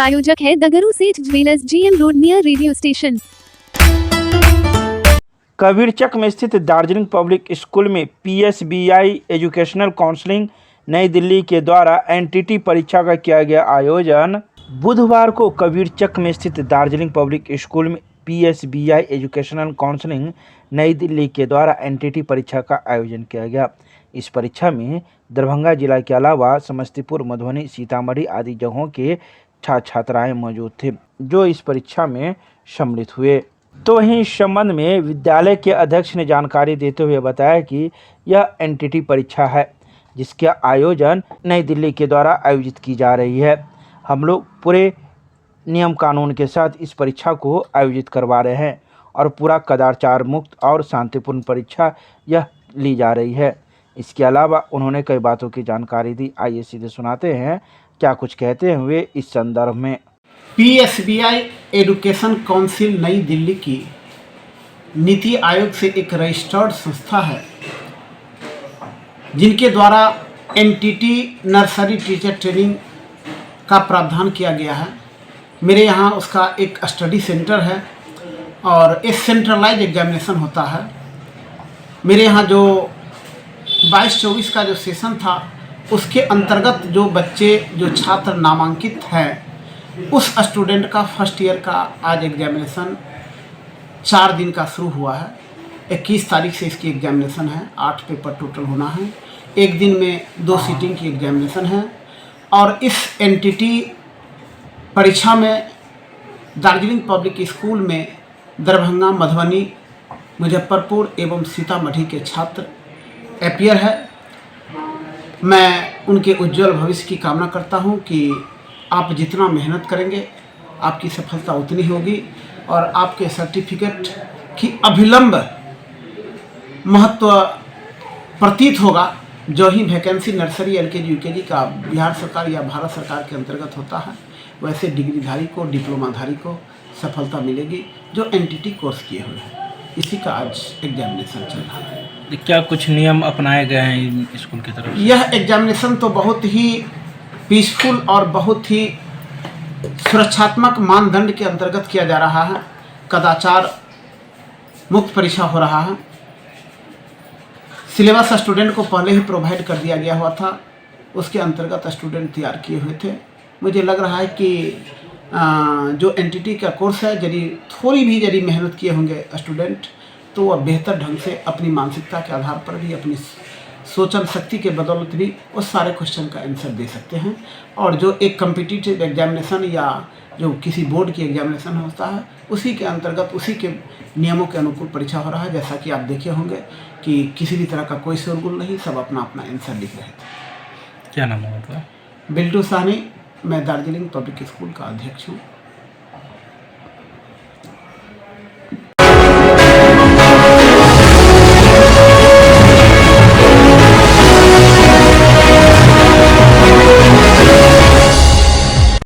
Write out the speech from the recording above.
प्रायोजक है Dagru Seth jewellers, GM road near radio station. Kabirchak में स्थित दार्जिलिंग पब्लिक स्कूल में PSBI educational counselling Nai Delhi के द्वारा NTT परीक्षा का किया गया आयोजन। बुधवार को कबीरचक में स्थित दार्जिलिंग पब्लिक स्कूल में PSBI educational counselling Nai Delhi के द्वारा NTT परीक्षा का आयोजन किया गया। इस परीक्षा में दरभंगा जिला के अलावा समस्तीपुर, मधुबनी, सीतामढ़ी आदि जगहों के छात्र छात्राएं मौजूद थे जो इस परीक्षा में सम्मिलित हुए। तो वहीं इस संबंध में विद्यालय के अध्यक्ष ने जानकारी देते हुए बताया कि यह NTT परीक्षा है जिसका आयोजन नई दिल्ली के द्वारा आयोजित की जा रही है। हम लोग पूरे नियम कानून के साथ इस परीक्षा को आयोजित करवा रहे हैं और पूरा कदाचार मुक्त और शांतिपूर्ण परीक्षा यह ली जा रही है। इसके अलावा उन्होंने कई बातों की जानकारी दी। आइए सीधे सुनाते हैं क्या कुछ कहते हुए इस संदर्भ में। PSBI एजुकेशन काउंसिल नई दिल्ली की नीति आयोग से एक रजिस्टर्ड संस्था है जिनके द्वारा NTT नर्सरी टीचर ट्रेनिंग का प्रावधान किया गया है। मेरे यहाँ उसका एक स्टडी सेंटर है और एक सेंट्रलाइज एग्जामिनेशन होता है। मेरे यहाँ जो 22-24 का जो सेशन था उसके अंतर्गत जो छात्र नामांकित हैं उस स्टूडेंट का फर्स्ट ईयर का आज एग्जामिनेशन 4 दिन का शुरू हुआ है। 21 तारीख से इसकी एग्जामिनेशन है। 8 पेपर टोटल होना है। एक दिन में 2 सीटिंग की एग्जामिनेशन है और इस NTT परीक्षा में दार्जिलिंग पब्लिक स्कूल में दरभंगा, मधुबनी, मुजफ्फरपुर एवं सीतामढ़ी के छात्र अपीयर है। मैं उनके उज्जवल भविष्य की कामना करता हूं कि आप जितना मेहनत करेंगे आपकी सफलता उतनी होगी और आपके सर्टिफिकेट की अभिलंब महत्व प्रतीत होगा। जो ही वैकेंसी नर्सरी, LKG, UKG का बिहार सरकार या भारत सरकार के अंतर्गत होता है वैसे डिग्रीधारी को, डिप्लोमाधारी को सफलता मिलेगी जो NTT कोर्स किए हुए हैं। इसी का आज एग्जामिनेशन चल रहा है। क्या कुछ नियम अपनाए गए हैं स्कूल की तरफ से? यह एग्जामिनेशन तो बहुत ही पीसफुल और बहुत ही सुरक्षात्मक मानदंड के अंतर्गत किया जा रहा है। कदाचार मुक्त परीक्षा हो रहा है। सिलेबस स्टूडेंट को पहले ही प्रोवाइड कर दिया गया हुआ था, उसके अंतर्गत स्टूडेंट तैयार किए हुए थे। मुझे लग रहा है कि जो NTT का कोर्स है यदि थोड़ी भी मेहनत किए होंगे स्टूडेंट तो वह बेहतर ढंग से अपनी मानसिकता के आधार पर भी, अपनी सोचन शक्ति के बदौलत भी उस सारे क्वेश्चन का आंसर दे सकते हैं। और जो एक कम्पिटिटिव एग्जामिनेशन या जो किसी बोर्ड की एग्जामिनेशन होता है उसी के अंतर्गत, उसी के नियमों के अनुकूल परीक्षा हो रहा है। जैसा कि आप देखे होंगे कि किसी भी तरह का कोई शोरगुल नहीं, सब अपना अपना आंसर लिख रहे थे। क्या नाम है आपका? बिल्टू साहनी। मैं दार्जिलिंग पब्लिक स्कूल का अध्यक्ष हूँ।